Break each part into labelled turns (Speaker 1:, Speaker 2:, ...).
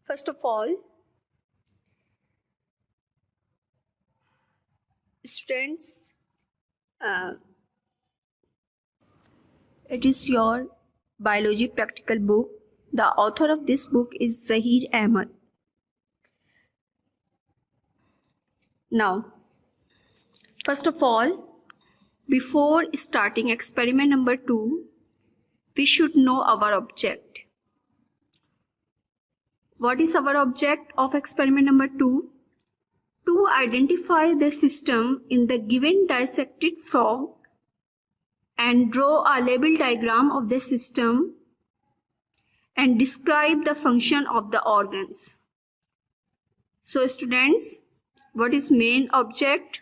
Speaker 1: First of all, students, it is your biology practical book. The author of this book is Zahir Ahmed. Now, first of all, before starting experiment number 2, we should know our object. What is our object of experiment number 2? To identify the system in the given dissected frog and draw a label diagram of the system and describe the function of the organs. So students, what is main object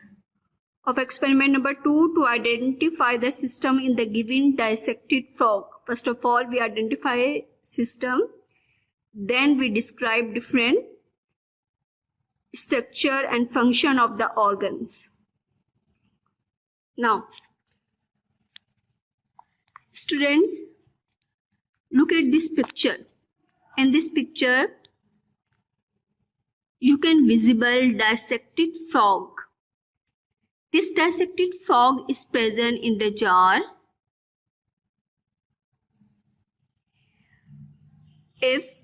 Speaker 1: of experiment number 2? To identify the system in the given dissected frog. First of all, we identify system, then we describe different structure and function of the organs. Now, students, look at this picture. In this picture, you can visible dissected frog. This dissected frog is present in the jar. If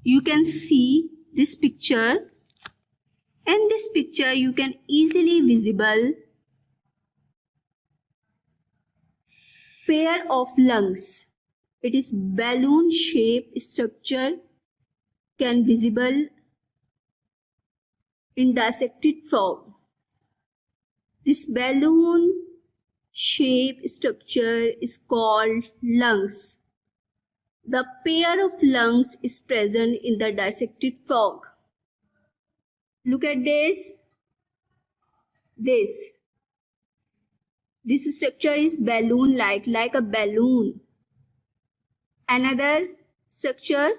Speaker 1: you can see this picture, in this picture you can easily visible pair of lungs. It is balloon shaped structure can visible in dissected frog. This balloon shaped structure is called lungs. The pair of lungs is present in the dissected frog. Look at this. This structure is balloon-like, like a balloon. Another structure,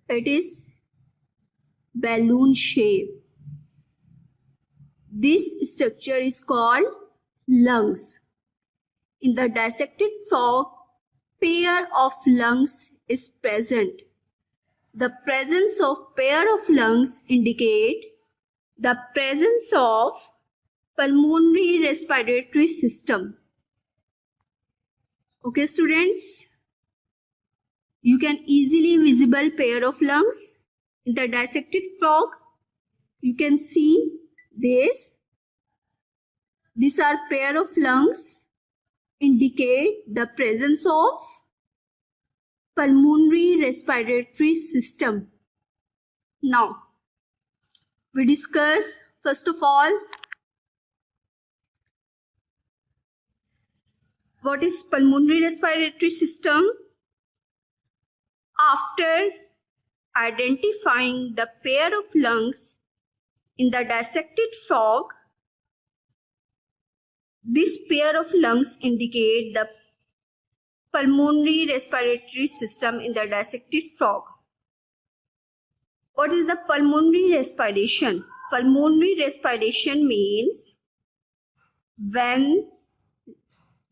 Speaker 1: it is balloon shape. This structure is called lungs. In the dissected frog, pair of lungs is present. The presence of pair of lungs indicate the presence of pulmonary respiratory system. Okay students, you can easily visible pair of lungs in the dissected frog. You can see this. These are pair of lungs indicate the presence of pulmonary respiratory system. Now, we discuss first of all what is pulmonary respiratory system. After identifying the pair of lungs in the dissected frog, this pair of lungs indicate the pulmonary respiratory system in the dissected frog. What is the pulmonary respiration? Pulmonary respiration means when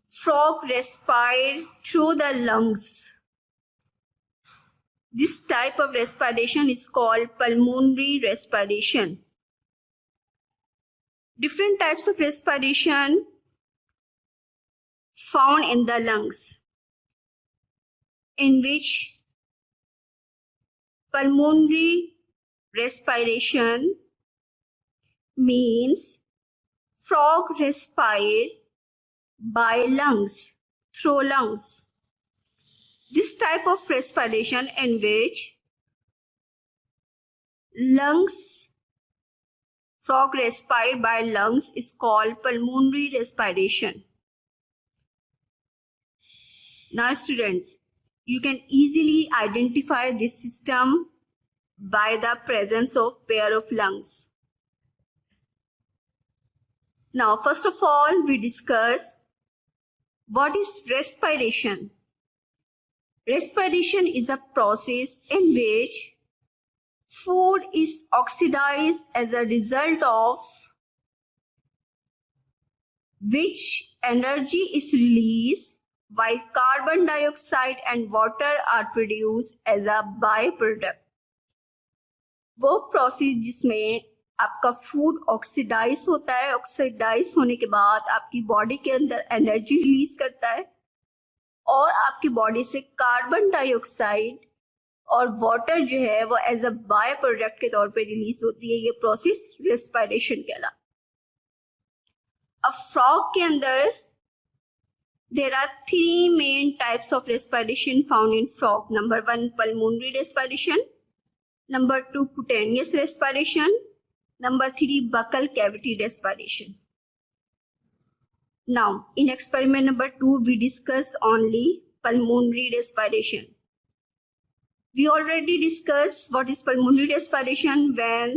Speaker 1: frog respire through the lungs. This type of respiration is called pulmonary respiration. Different types of respiration found in the lungs, in which pulmonary respiration means frog respire by lungs, through lungs. This type of respiration in which frog respire by lungs is called pulmonary respiration. Now students, you can easily identify this system by the presence of pair of lungs. Now first of all, we discuss what is respiration. Respiration is a process in which food is oxidized as a result of which energy is released while carbon dioxide and water are produced as a byproduct. वो process जिसमें आपका food oxidise होता है, oxidise होने के बाद आपकी body के अंदर एनर्जी रिलीज करता है और आपकी बॉडी से कार्बन डाइऑक्साइड और वाटर जो है वो एज अ बाय प्रोडक्ट के तौर पे रिलीज होती है. ये प्रोसेस रेस्पिरेशन कहलाता है. अब फ्रॉग के अंदर there are three main types of respiration found in frog. Number 1, pulmonary respiration. Number 2, cutaneous respiration. Number 3, buccal cavity respiration. Now, in experiment number 2, we discuss only pulmonary respiration. We already discussed what is pulmonary respiration when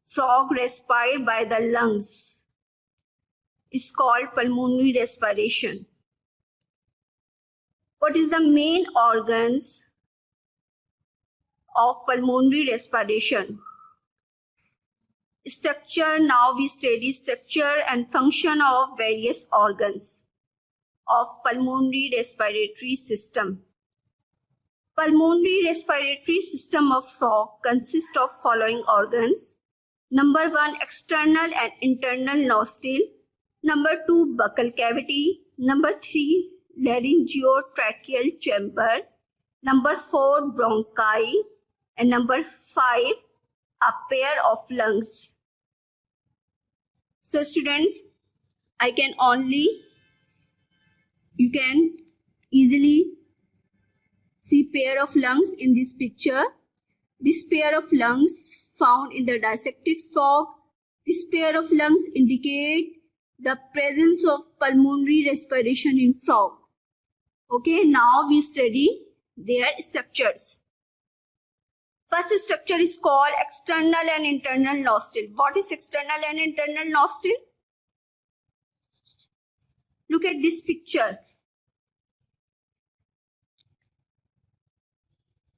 Speaker 1: frog respire by the lungs. Is called pulmonary respiration. What is the main organs of pulmonary respiration? Structure. Now we study structure and function of various organs of pulmonary respiratory system. Pulmonary respiratory system of frog consists of following organs. Number 1, external and internal nostril. Number 2, buccal cavity. Number 3, laryngeotracheal chamber. Number 4, bronchi. And number 5, a pair of lungs. So students, you can easily see pair of lungs in this picture. This pair of lungs found in the dissected frog. This pair of lungs indicate the presence of pulmonary respiration in frog. Okay, now we study their structures. First structure is called external and internal nostril. What is external and internal nostril? Look at this picture.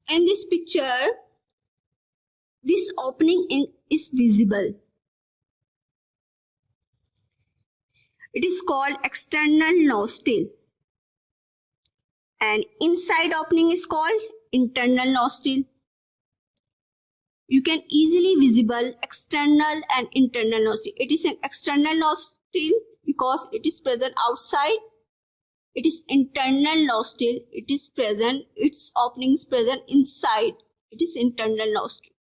Speaker 1: In this picture, this opening is visible. It is called external nostril, and inside opening is called internal nostril. You can easily visible external and internal nostril. It is an external nostril because it is present outside. It is internal nostril. It is present. Its opening is present inside. It is internal nostril.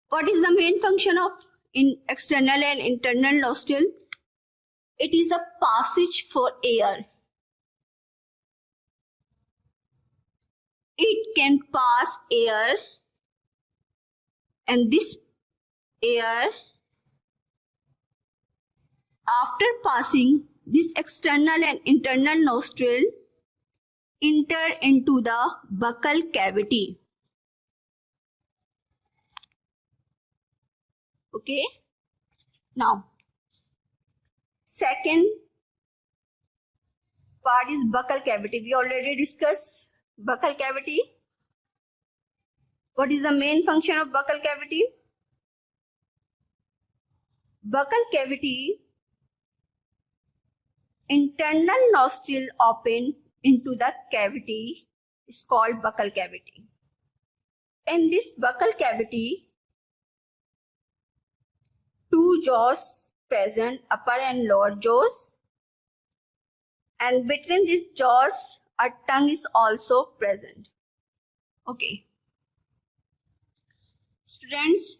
Speaker 1: What is the main function of external and internal nostril? It is a passage for air. It can pass air, and this air, after passing this external and internal nostril, enter into the buccal cavity. Okay. Now, second part is buccal cavity. We already discussed buccal cavity. What is the main function of buccal cavity? Buccal cavity, internal nostril open into the cavity is called buccal cavity. In this buccal cavity, two jaws present, upper and lower jaws, and between these jaws a tongue is also present. Okay, students,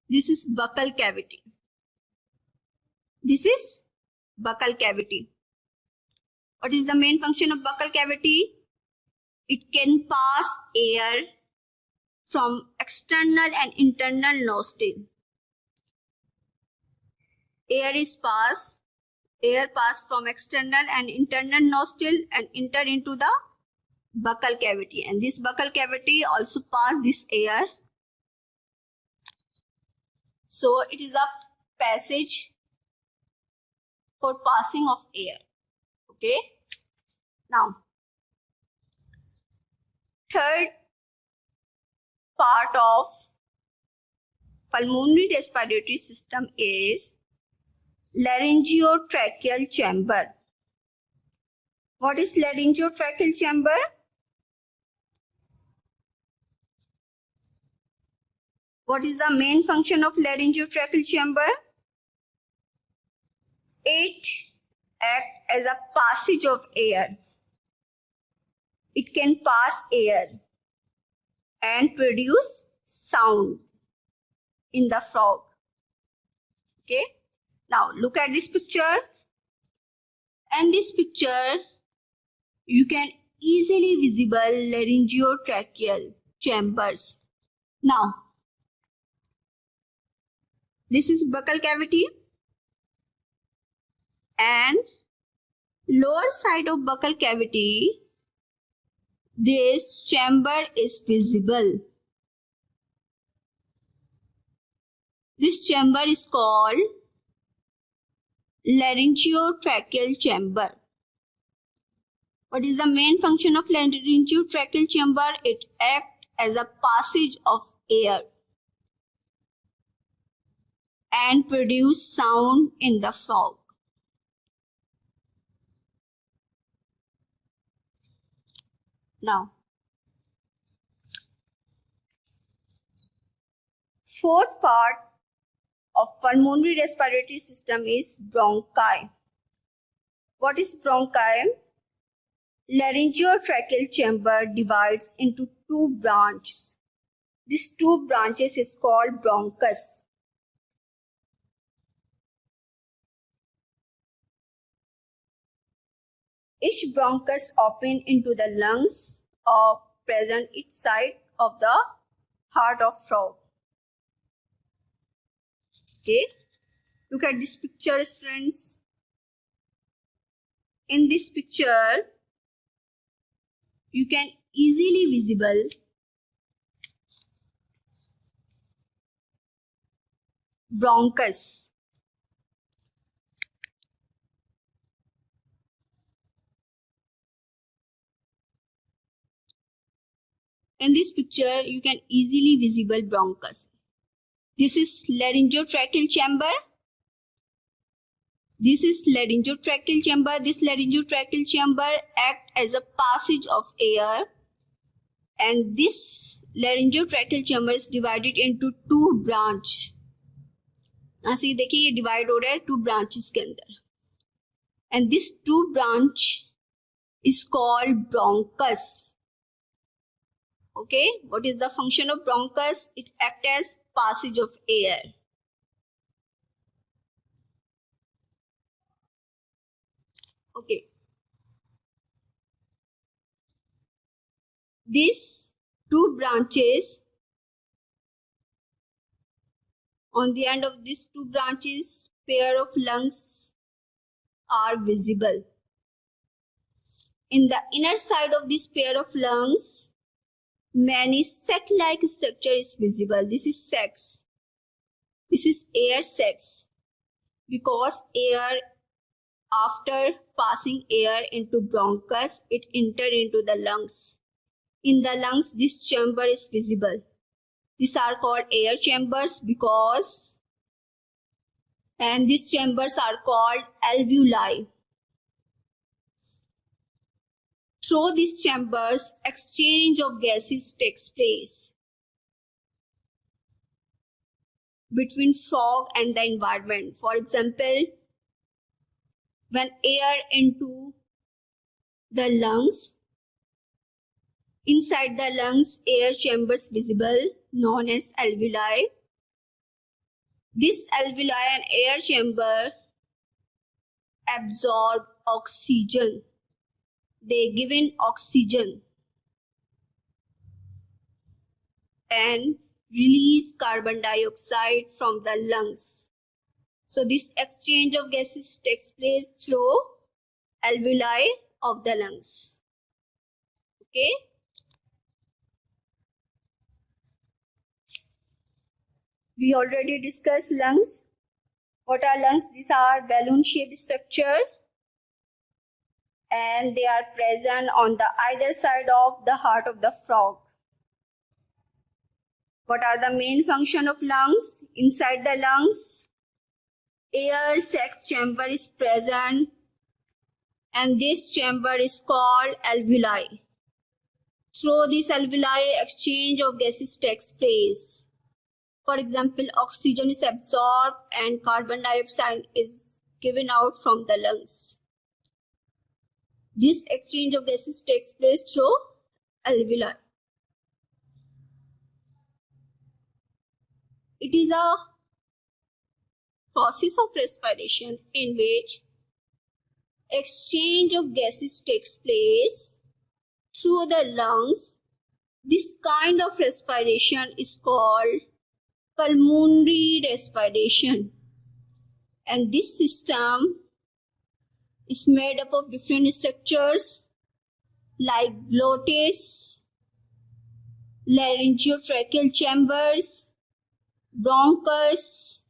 Speaker 1: this is buccal cavity. This is buccal cavity. What is the main function of buccal cavity? It can pass air from external and internal nostril. Air pass from external and internal nostril and enter into the buccal cavity, and this buccal cavity also pass this air. So it is a passage for passing of air. Okay. Now, third part of pulmonary respiratory system is laryngeotracheal chamber. What is laryngeotracheal chamber? What is the main function of laryngeotracheal chamber? It acts as a passage of air. It can pass air and produce sound in the frog. Okay. Now look at this picture. In this picture, you can easily visible laryngeotracheal chambers. Now, this is buccal cavity and lower side of buccal cavity, this chamber is visible. This chamber is called laryngeotracheal chamber. What is the main function of laryngeotracheal chamber? It acts as a passage of air and produce sound in the frog. Now, fourth part of pulmonary respiratory system is bronchi. What is bronchi? Laryngeotracheal chamber divides into two branches. These two branches is called bronchus. Each bronchus open into the lungs or present each side of the heart of frog. Okay, look at this picture, students. In this picture, you can easily visible bronchus. In this picture, you can easily visible bronchus. This is laryngeotracheal chamber. This is laryngeotracheal chamber. This laryngeotracheal chamber acts as a passage of air, and this laryngeotracheal chamber is divided into two branches. ऐसे देखिए ये divide हो रहा है two branches के अंदर, and this two branch is called bronchus. Okay, what is the function of bronchus? It acts as passage of air. Okay. These two branches, on the end of these two branches, pair of lungs are visible. In the inner side of this pair of lungs, many sac-like structure is visible. This is sacs. This is air sacs, because air, after passing air into bronchus, it enter into the lungs. In the lungs, this chamber is visible. These are called air chambers and these chambers are called alveoli. Through these chambers, exchange of gases takes place between frog and the environment. For example, when air into the lungs, inside the lungs, air chambers visible, known as alveoli. This alveoli and air chamber absorb oxygen. They give in oxygen and release carbon dioxide from the lungs. So this exchange of gases takes place through alveoli of the lungs. Okay. We already discussed lungs. What are lungs? These are balloon-shaped structure, and they are present on the either side of the heart of the frog. What are the main function of lungs? Inside the lungs, air sac chamber is present, and this chamber is called alveoli. Through this alveoli, exchange of gases takes place. For example, oxygen is absorbed and carbon dioxide is given out from the lungs. This exchange of gases takes place through alveoli. It is a process of respiration in which exchange of gases takes place through the lungs. This kind of respiration is called pulmonary respiration, and this system is made up of different structures like glottis, laryngeotracheal chambers, bronchus,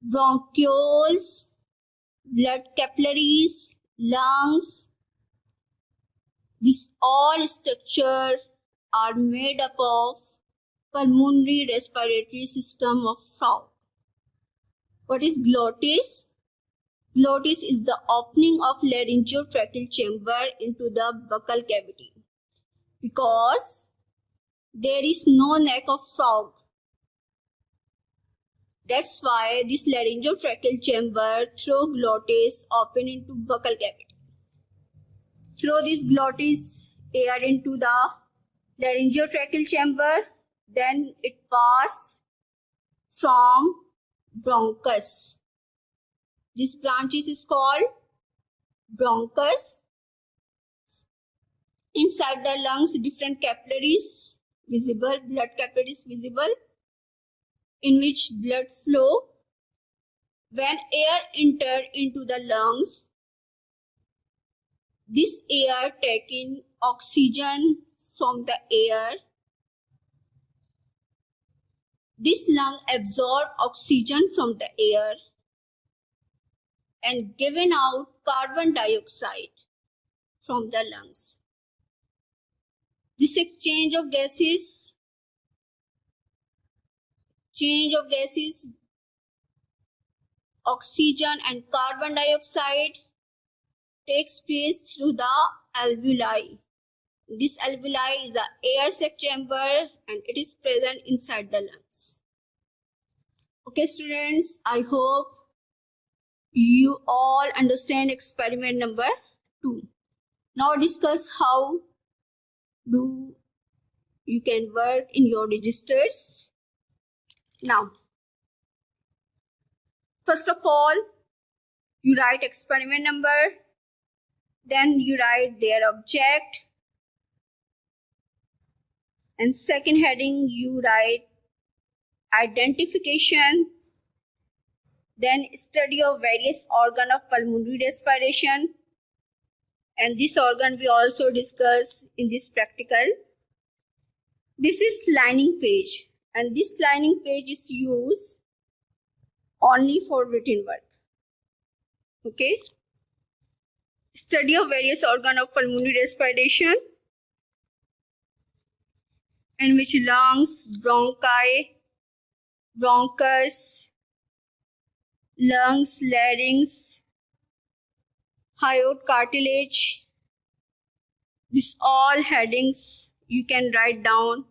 Speaker 1: bronchioles, blood capillaries, lungs. These all structures are made up of pulmonary respiratory system of frog. What is glottis? Glottis is the opening of laryngeotracheal chamber into the buccal cavity. Because there is no neck of frog, that's why this laryngeotracheal chamber through glottis open into buccal cavity. Through this glottis air into the laryngeotracheal chamber, then it pass from bronchus. This branches is called bronchus. Inside the lungs, different capillaries visible, blood capillaries visible, in which blood flow. When air enter into the lungs, this air taking oxygen from the air. This lung absorb oxygen from the air and given out carbon dioxide from the lungs. This exchange of gases, oxygen and carbon dioxide takes place through the alveoli. This alveoli is an air sac chamber and it is present inside the lungs. Okay students, I hope you all understand experiment number 2. Now discuss how do you can work in your registers. Now, first of all, you write experiment number, then you write their object, and second heading you write identification, then study of various organ of pulmonary respiration, and this organ we also discuss in this practical. This is lining page, and this lining page is used only for written work. Okay. Study of various organ of pulmonary respiration, in which lungs, bronchi, bronchus, lungs, larynx, hyoid cartilage. These all headings you can write down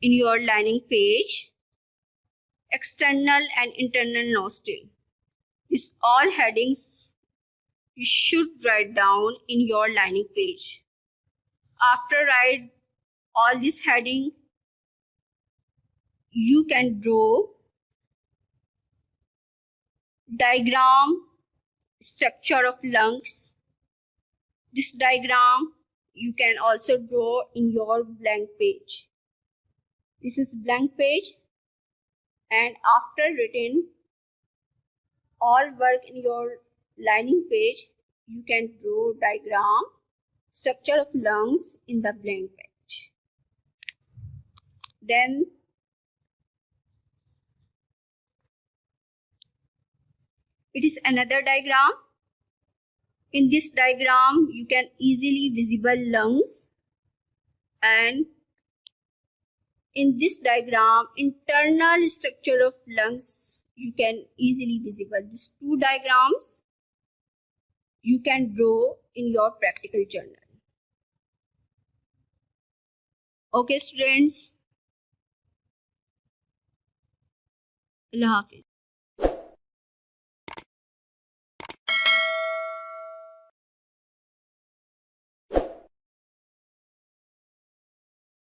Speaker 1: in your lining page. External and internal nostril. These all headings you should write down in your lining page. After write all this heading, you can draw diagram structure of lungs. This diagram you can also draw in your blank page. This is blank page, and after written all work in your lining page, you can draw diagram structure of lungs in the blank page. Then it is another diagram. In this diagram you can easily visible lungs, and in this diagram internal structure of lungs you can easily visible. These two diagrams you can draw in your practical journal. Okay students, Allah Hafiz.